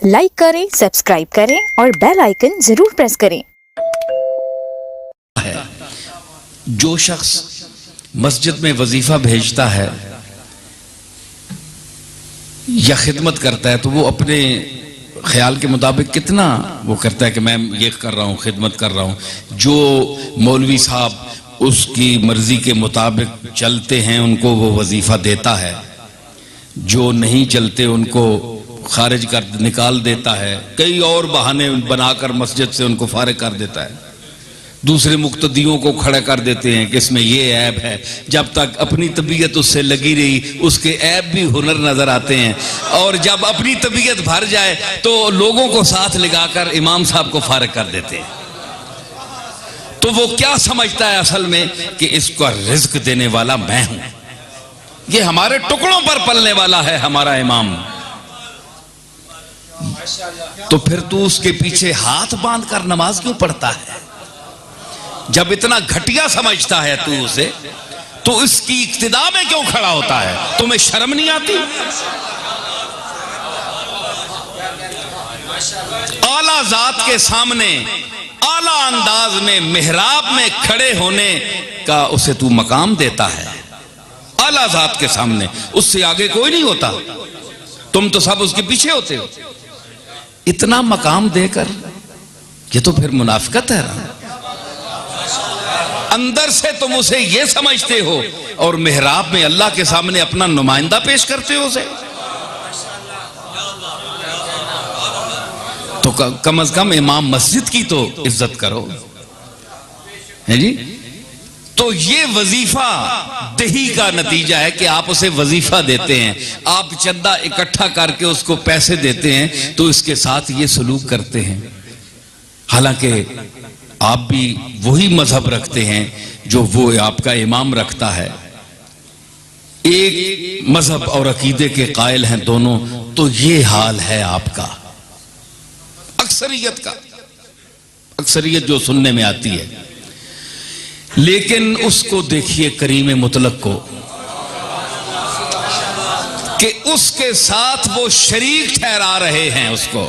Like करें, subscribe करें और बेल आइकन जरूर प्रेस करें। जो शख्स मस्जिद में वजीफा भेजता है या खिदमत करता है तो वो अपने ख्याल के मुताबिक कितना वो करता है कि मैं ये कर रहा हूँ, खिदमत कर रहा हूँ। जो मौलवी साहब उसकी मर्जी के मुताबिक चलते हैं उनको वो वजीफा देता है, जो नहीं चलते उनको खारिज कर निकाल देता है, कई और बहाने बनाकर मस्जिद से उनको फारिग कर देता है। दूसरे मुक्तदियों को खड़ा कर देते हैं कि इसमें ये ऐब है। जब तक अपनी तबीयत उससे लगी रही उसके ऐब भी हुनर नजर आते हैं, और जब अपनी तबीयत भर जाए तो लोगों को साथ लगाकर इमाम साहब को फारिग कर देते हैं। तो वो क्या समझता है असल में कि इसका रिज्क देने वाला मैं हूं, ये हमारे टुकड़ों पर पलने वाला है हमारा इमाम। तो फिर तू उसके पीछे हाथ बांध कर नमाज क्यों पढ़ता है? जब इतना घटिया समझता है तू उसे, तो इसकी इक्तिदा में क्यों खड़ा होता है? तुम्हें शर्म नहीं आती? आला जात के सामने आला अंदाज में मेहराब में खड़े होने का उसे तू मकाम देता है। आला जात के सामने उससे आगे कोई नहीं होता, तुम तो सब उसके पीछे होते हो। इतना मकाम देकर ये तो फिर मुनाफिकत है ना। अंदर से तुम उसे ये समझते हो और मेहराब में अल्लाह के सामने अपना नुमाइंदा पेश करते हो उसे। तो कम से कम इमाम मस्जिद की तो इज्जत करो, है जी। तो ये वजीफा दही का नतीजा है कि आप उसे वजीफा देते हैं, आप चंदा इकट्ठा करके उसको पैसे देते हैं तो इसके साथ ये सलूक करते हैं। हालांकि आप भी वही मजहब रखते हैं जो वो आपका इमाम रखता है, एक मजहब और अकीदे के कायल हैं दोनों। तो ये हाल है आपका अक्सरियत का, अक्सरियत जो सुनने में आती है। लेकिन उसको देखिए करीम मुतलक को कि उसके साथ वो शरीक ठहरा रहे हैं उसको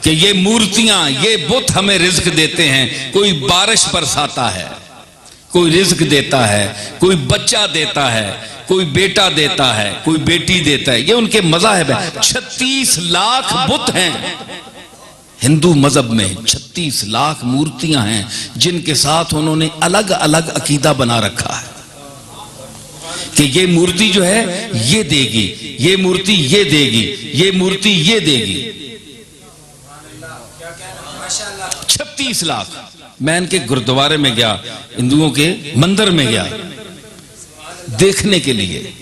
कि ये मूर्तियां, ये बुत हमें रिज्क देते हैं। कोई बारिश बरसाता है, कोई रिज्क देता है, कोई बच्चा देता है, कोई बेटा देता है, कोई बेटी देता है। ये उनके मज़ाहिब है। 36 लाख बुत हैं हिंदू मजहब में, 36 लाख मूर्तियां हैं जिनके साथ उन्होंने अलग अलग अकीदा बना रखा है कि ये मूर्ति जो है ये देगी, ये मूर्ति ये देगी, ये मूर्ति ये देगी। 36 लाख। मैं इनके गुरुद्वारे में गया, हिंदुओं के मंदिर में गया देखने के लिए।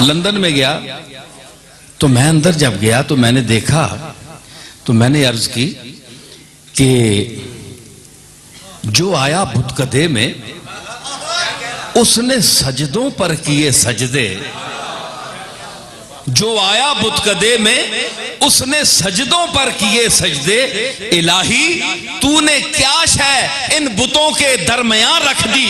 लंदन में गया तो मैं अंदर जब गया तो मैंने देखा, तो मैंने अर्ज की कि जो आया बुतकदे में उसने सजदों पर किए सजदे, जो आया बुतकदे में उसने सजदों पर किए सजदे। इलाही तूने क्या शय इन बुतों के दरमियान रख दी।